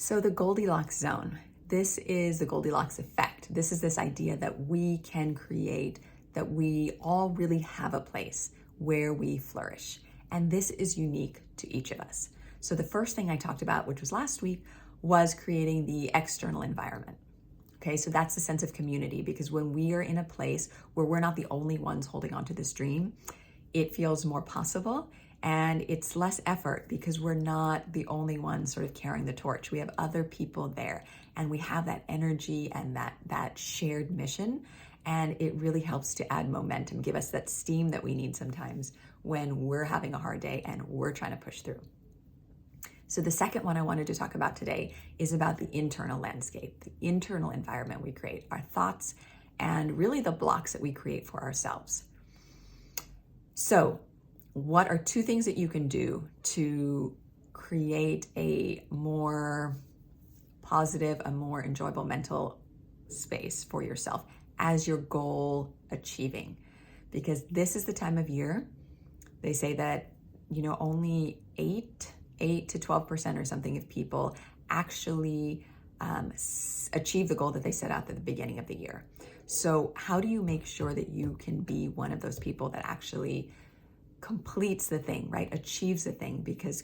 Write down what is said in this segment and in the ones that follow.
So the Goldilocks zone, this is the Goldilocks effect. This is this idea that we can create, that we all really have a place where we flourish. And this is unique to each of us. So the first thing I talked about, which was last week, was creating the external environment. Okay, so that's the sense of community, because when we are in a place where we're not the only ones holding on to this dream, it feels more possible and it's less effort because we're not the only ones sort of carrying the torch. We have other people there and we have that energy and that shared mission, and it really helps to add momentum, give us that steam that we need sometimes when we're having a hard day and we're trying to push through. So the second one I wanted to talk about today is about the internal landscape, the internal environment we create, our thoughts, and really the blocks that we create for ourselves. So what are two things that you can do to create a more positive, a more enjoyable mental space for yourself as your goal achieving? Because this is the time of year, they say that, only 8 to 12% or something of people actually achieve the goal that they set out at the beginning of the year. So how do you make sure that you can be one of those people that actually completes the thing, right? Achieves the thing, because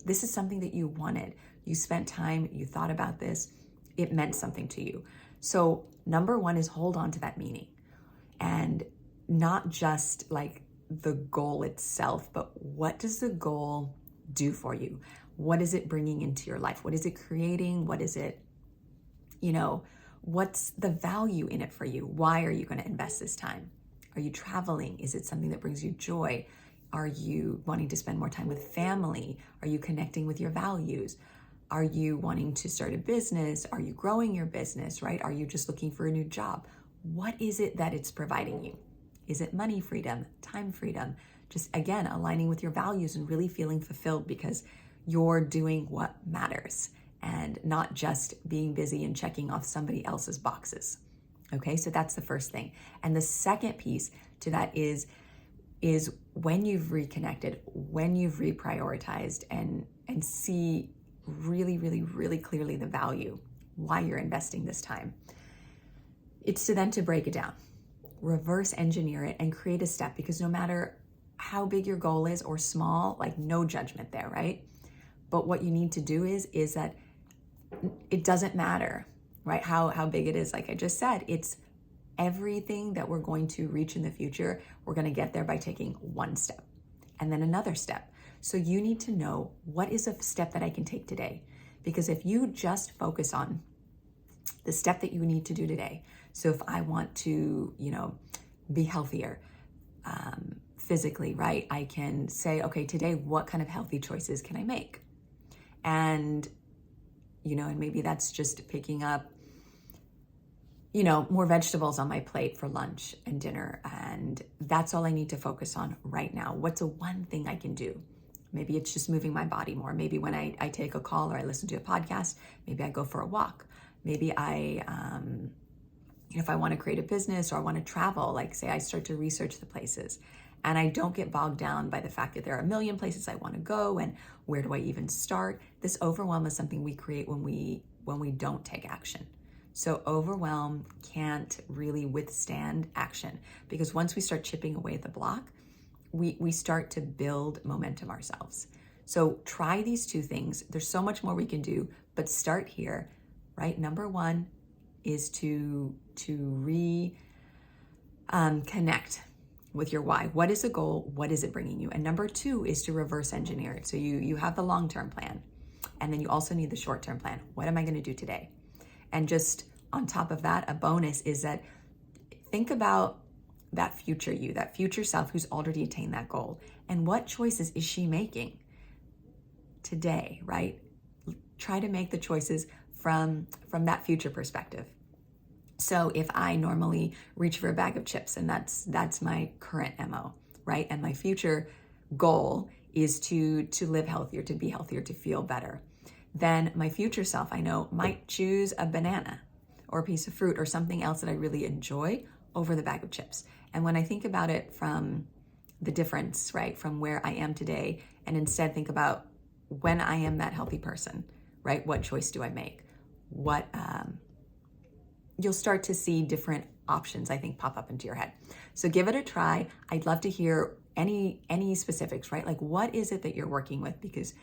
this is something that you wanted. You spent time, you thought about this, it meant something to you. So number one is hold on to that meaning, and not just like the goal itself, but what does the goal do for you? What is it bringing into your life? What is it creating? What is it, what's the value in it for you? Why are you going to invest this time? Are you traveling? Is it something that brings you joy? Are you wanting to spend more time with family? Are you connecting with your values? Are you wanting to start a business? Are you growing your business, right? Are you just looking for a new job? What is it that it's providing you? Is it money freedom, time freedom? Just again, aligning with your values and really feeling fulfilled because you're doing what matters and not just being busy and checking off somebody else's boxes. Okay, so that's the first thing. And the second piece to that is when you've reconnected, when you've reprioritized and see really, really, really clearly the value, why you're investing this time. It's to then to break it down, reverse engineer it and create a step, because no matter how big your goal is or small, like no judgment there, right? But what you need to do is that it doesn't matter, right? How big it is. Like I just said, it's everything that we're going to reach in the future. We're going to get there by taking one step and then another step. So you need to know, what is a step that I can take today? Because if you just focus on the step that you need to do today. So if I want to, be healthier, physically, right? I can say, okay, today, what kind of healthy choices can I make? And, and maybe that's just picking up, more vegetables on my plate for lunch and dinner. And that's all I need to focus on right now. What's the one thing I can do? Maybe it's just moving my body more. Maybe when I take a call or I listen to a podcast, maybe I go for a walk. Maybe if I want to create a business or I want to travel, like say I start to research the places and I don't get bogged down by the fact that there are a million places I want to go and where do I even start? This overwhelm is something we create when we don't take action. So overwhelm can't really withstand action, because once we start chipping away at the block, we start to build momentum ourselves. So try these two things. There's so much more we can do, but start here, right? Number one is to connect with your why. What is the goal? What is it bringing you? And number two is to reverse engineer it. So you have the long-term plan, and then you also need the short-term plan. What am I going to do today? And just on top of that, a bonus is that think about that future you, that future self who's already attained that goal. And what choices is she making today, right? Try to make the choices from that future perspective. So if I normally reach for a bag of chips, and that's my current MO, right? And my future goal is to live healthier, to be healthier, to feel better. Then my future self, I know, might choose a banana or a piece of fruit or something else that I really enjoy over the bag of chips. And when I think about it from the difference, right, from where I am today, and instead think about when I am that healthy person, right? What choice do I make? What, you'll start to see different options, I think, pop up into your head. So give it a try. I'd love to hear any specifics, right? Like, what is it that you're working with? Because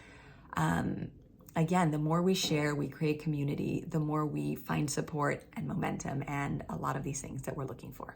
again, the more we share, we create community, the more we find support and momentum and a lot of these things that we're looking for.